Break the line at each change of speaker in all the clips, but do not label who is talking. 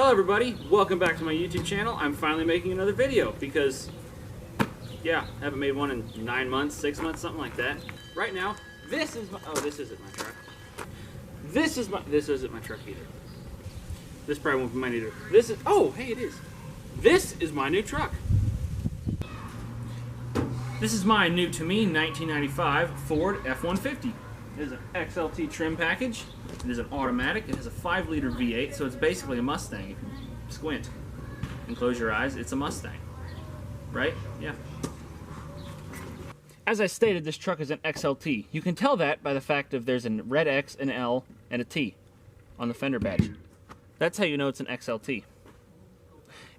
Hello everybody, welcome back to my YouTube channel. I'm finally making another video because, yeah, I haven't made one in 9 months, 6 months, something like that. Right now, this is my, oh, this isn't my truck. This isn't my truck either. This probably won't be mine either. This is, oh, hey, it is. This is my new truck. This is my new, to me, 1995 Ford F-150. It is an XLT trim package. It is an automatic. It has a 5-liter V8, so it's basically a Mustang. If you squint and close your eyes, it's a Mustang. Right? Yeah. As I stated, this truck is an XLT. You can tell that by the fact that there's a red X, an L, and a T on the fender badge. That's how you know it's an XLT.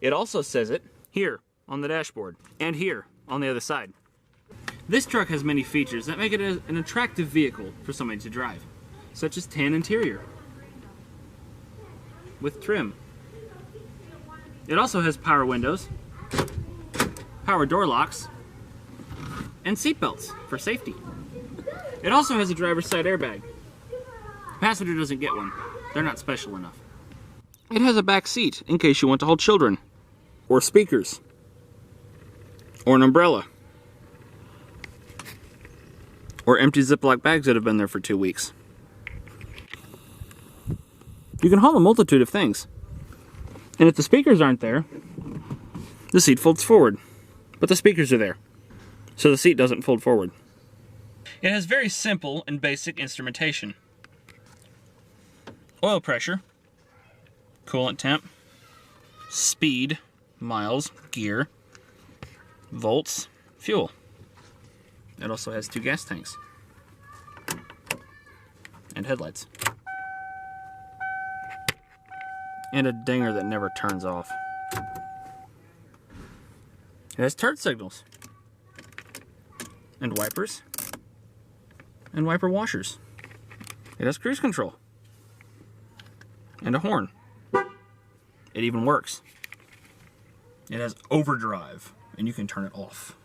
It also says it here on the dashboard and here on the other side. This truck has many features that make it an attractive vehicle for somebody to drive, such as tan interior with trim. It also has power windows, power door locks, and seat belts for safety. It also has a driver's side airbag. The passenger doesn't get one. They're not special enough. It has a back seat in case you want to hold children, or speakers, or an umbrella, or empty Ziploc bags that have been there for 2 weeks. You can haul a multitude of things. And if the speakers aren't there, the seat folds forward. But the speakers are there, so the seat doesn't fold forward. It has very simple and basic instrumentation. Oil pressure, coolant temp, speed, miles, gear, volts, fuel. It also has 2 gas tanks and headlights. And a dinger that never turns off. It has turn signals and wipers and wiper washers. It has cruise control and a horn. It even works. It has overdrive and you can turn it off.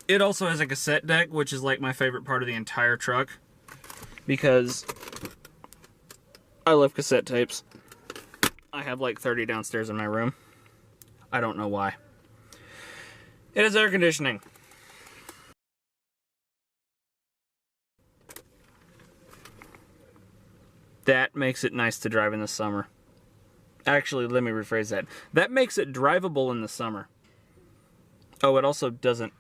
It also has a cassette deck, which is like my favorite part of the entire truck because I love cassette tapes. I have like 30 downstairs in my room. I don't know why. It has air conditioning. That makes it nice to drive in the summer. Actually, let me rephrase that. That makes it drivable in the summer. Oh, it also doesn't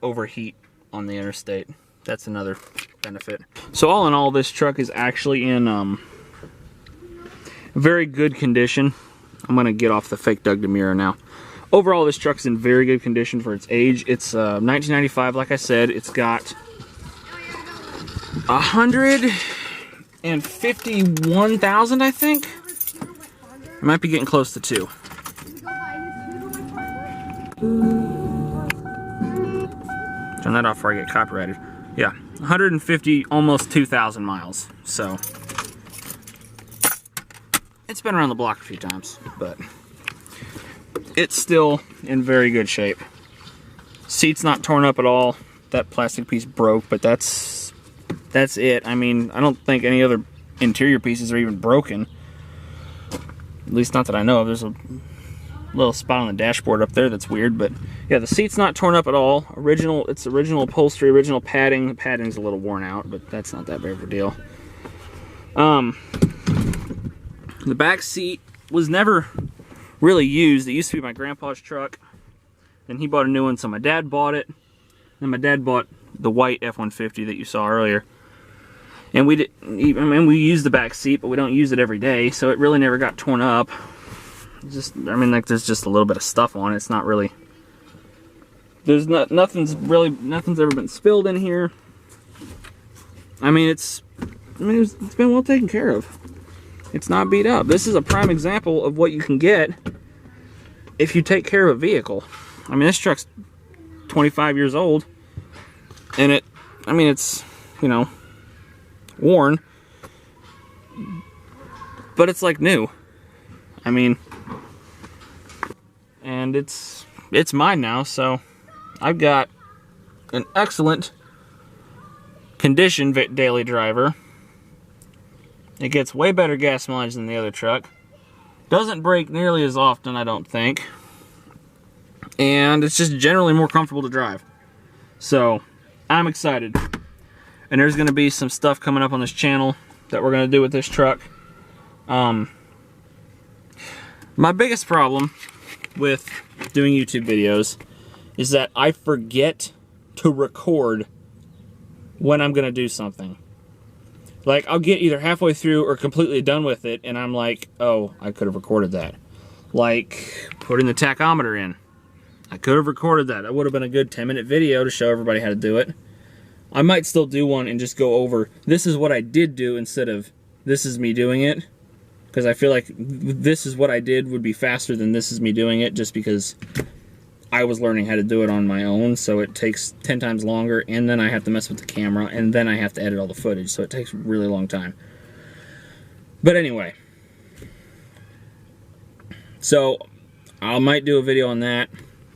overheat on the interstate. That's another benefit. So all in all, this truck is actually in very good condition. I'm gonna get off the fake Doug DeMuro now. Overall, this truck's in very good condition for its age. It's 1995, like I said. It's got 151,000, I think. It might be getting close to 2. Turn that off before I get copyrighted. Yeah, 150, almost 2,000 miles. So it's been around the block a few times, but it's still in very good shape. Seat's not torn up at all. That plastic piece broke, but that's it. I mean, I don't think any other interior pieces are even broken. At least not that I know of. There's a little spot on the dashboard up there that's weird, but yeah, the seat's not torn up at all. It's original upholstery, original padding. The padding's a little worn out, but that's not that big of a deal. The back seat was never really used. It used to be my grandpa's truck. Then he bought a new one, so my dad bought it. Then my dad bought the white F-150 that you saw earlier. And we use the back seat, but we don't use it every day, so it really never got torn up. Like there's just a little bit of stuff on it. It's not really. Nothing's ever been spilled in here. It's been well taken care of. It's not beat up. This is a prime example of what you can get if you take care of a vehicle. This truck's 25 years old, and it's, worn, but it's like new. And it's mine now, so I've got an excellent condition daily driver. It gets way better gas mileage than the other truck. Doesn't break nearly as often, I don't think. And it's just generally more comfortable to drive. So, I'm excited. And there's going to be some stuff coming up on this channel that we're going to do with this truck. My biggest problem with doing YouTube videos is that I forget to record when I'm going to do something. Like, I'll get either halfway through or completely done with it, and I'm like, oh, I could have recorded that. Like, putting the tachometer in. I could have recorded that. That would have been a good 10-minute video to show everybody how to do it. I might still do one and just go over, this is what I did do instead of, this is me doing it. Because I feel like this is what I did would be faster than this is me doing it, just because I was learning how to do it on my own, so it takes 10 times longer, and then I have to mess with the camera, and then I have to edit all the footage, so it takes a really long time. But anyway, so I might do a video on that.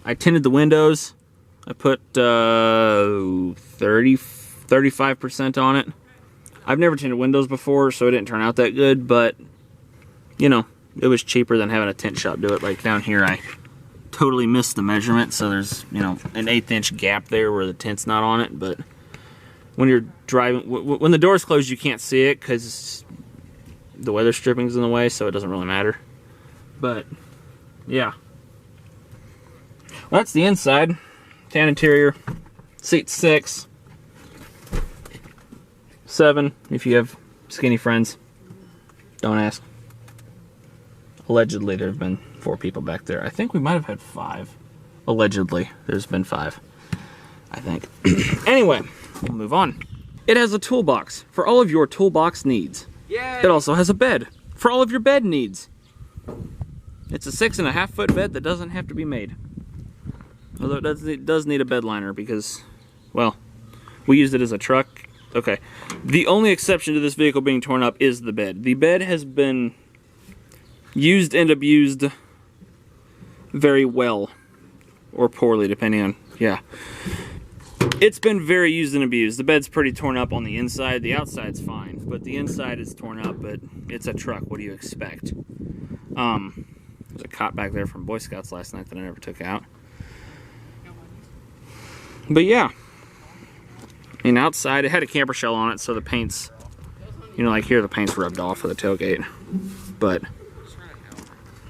I tinted the windows. I put 35% on it. I've never tinted windows before, so it didn't turn out that good, but you know, it was cheaper than having a tint shop do it. Like down here, I totally missed the measurement, so there's, you know, an 1/8 inch gap there where the tint's not on it. But when you're driving, when the door's closed, you can't see it because the weather stripping's in the way, so it doesn't really matter. But yeah, well, that's the inside. Tan interior, seat 6, 7 if you have skinny friends. Don't ask. Allegedly, there have been 4 people back there. I think we might have had 5. Allegedly, there's been 5. I think. Anyway, we'll move on. It has a toolbox for all of your toolbox needs. Yay! It also has a bed for all of your bed needs. It's a 6.5 foot bed that doesn't have to be made. Although it does need a bed liner because, well, we used it as a truck. Okay. The only exception to this vehicle being torn up is the bed. The bed has been used and abused very well, or poorly, depending on, yeah. It's been very used and abused. The bed's pretty torn up on the inside. The outside's fine, but the inside is torn up, but it's a truck. What do you expect? There's a cot back there from Boy Scouts last night that I never took out. But yeah. And outside, it had a camper shell on it, so the paint's, you know, like here, the paint's rubbed off of the tailgate. But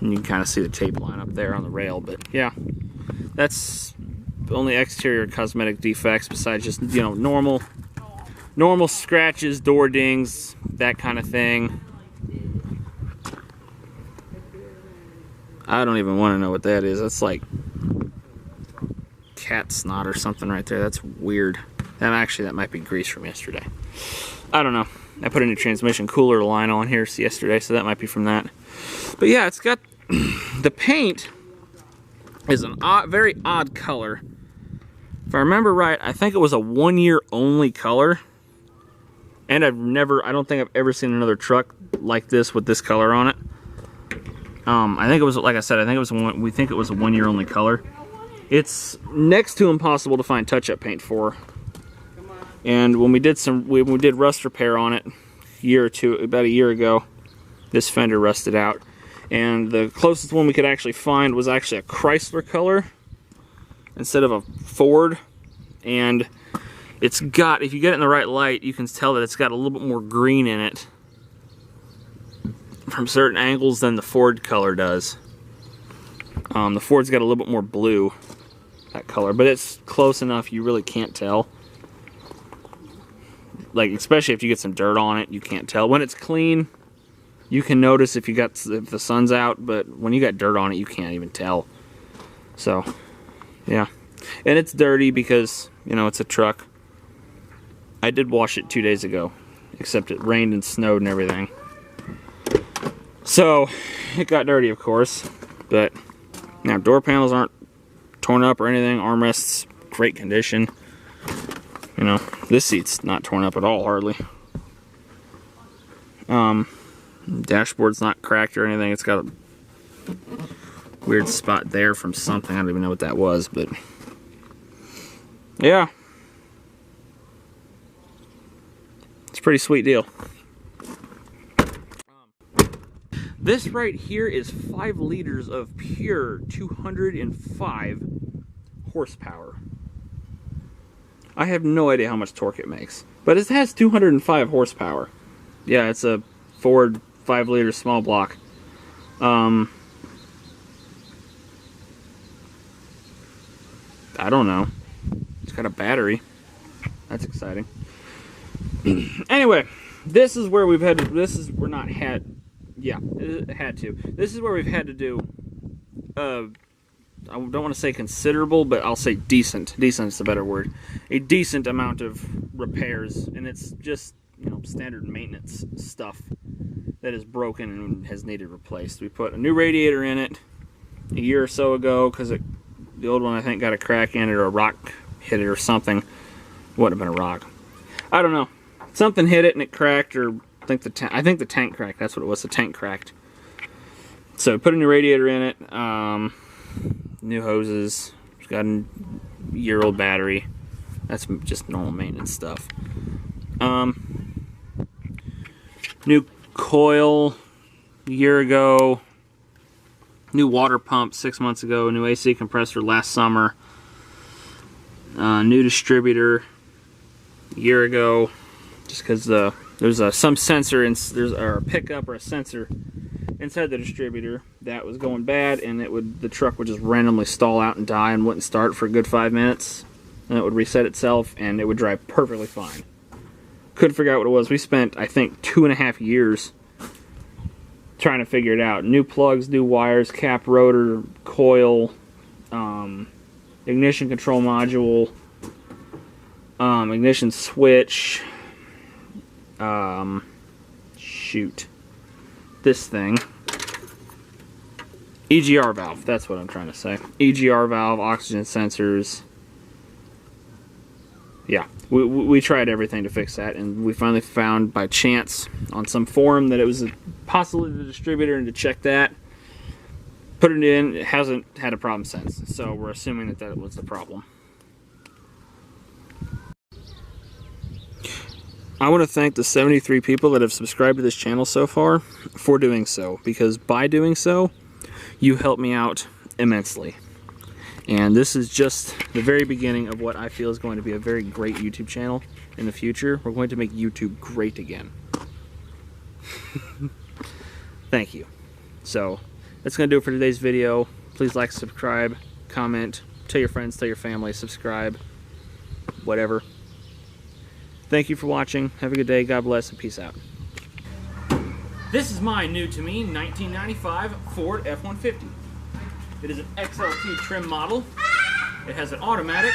you can kind of see the tape line up there on the rail. But yeah, that's the only exterior cosmetic defects besides just, you know, normal scratches, door dings, that kind of thing. I don't even want to know what that is. That's like cat snot or something right there. That's weird. And actually, that might be grease from yesterday. I don't know. I put a new transmission cooler line on here yesterday, so that might be from that. But yeah, it's got the paint is an very odd color. If I remember right, I think it was a 1-year only color. And I don't think I've ever seen another truck like this with this color on it. I think it was, like I said, we think it was a 1-year only color. It's next to impossible to find touch-up paint for. And when we did rust repair on it about a year ago, this fender rusted out. And the closest one we could actually find was actually a Chrysler color instead of a Ford. And it's got, if you get it in the right light, you can tell that it's got a little bit more green in it from certain angles than the Ford color does. The Ford's got a little bit more blue, that color, but it's close enough you really can't tell. Like, especially if you get some dirt on it, you can't tell. When it's clean, you can notice if the sun's out, but when you got dirt on it, you can't even tell. So, yeah. And it's dirty because, you know, it's a truck. I did wash it 2 days ago, except it rained and snowed and everything. So, it got dirty, of course. But, now, door panels aren't torn up or anything. Armrests, great condition. You know, this seat's not torn up at all, hardly. Dashboard's not cracked or anything. It's got a weird spot there from something. I don't even know what that was, but yeah. It's a pretty sweet deal. This right here is 5 liters of pure 205 horsepower. I have no idea how much torque it makes, but it has 205 horsepower. Yeah, it's a Ford 5-liter small block. I don't know. It's got a battery. That's exciting. Anyway, this is where we've had to, this is where we've had to do I don't want to say considerable, but I'll say decent. Decent is a better word. A decent amount of repairs, and it's just, you know, standard maintenance stuff that is broken and has needed replaced. We put a new radiator in it a year or so ago because the old one, I think, got a crack in it, or a rock hit it or something. Wouldn't have been a rock. I don't know. Something hit it and it cracked, or I think the tank cracked. That's what it was. The tank cracked. So put a new radiator in it. New hoses. It's got a year-old battery. That's just normal maintenance stuff. New coil a year ago. New water pump 6 months ago. New AC compressor last summer. New distributor a year ago. Just because there's some sensor, or a pickup or a sensor inside the distributor that was going bad, and the truck would just randomly stall out and die and wouldn't start for a good 5 minutes, and it would reset itself and it would drive perfectly fine. Couldn't figure out what it was. We spent, I think, 2.5 years trying to figure it out. New plugs, new wires, cap, rotor, coil, ignition control module, ignition switch, this thing, EGR valve, that's what I'm trying to say. EGR valve, oxygen sensors. Yeah, we tried everything to fix that, and we finally found by chance on some forum that it was possibly the distributor, and to check that, put it in, it hasn't had a problem since, so we're assuming that was the problem. I want to thank the 73 people that have subscribed to this channel so far for doing so, because by doing so, you help me out immensely. And this is just the very beginning of what I feel is going to be a very great YouTube channel in the future. We're going to make YouTube great again. Thank you. So, that's going to do it for today's video. Please like, subscribe, comment, tell your friends, tell your family, subscribe, whatever. Thank you for watching. Have a good day. God bless and peace out. This is my new to me 1995 Ford F-150. It is an XLT trim model. It has an automatic,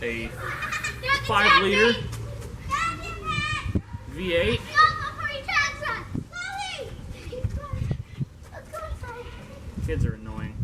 a 5-liter V8. Kids are annoying.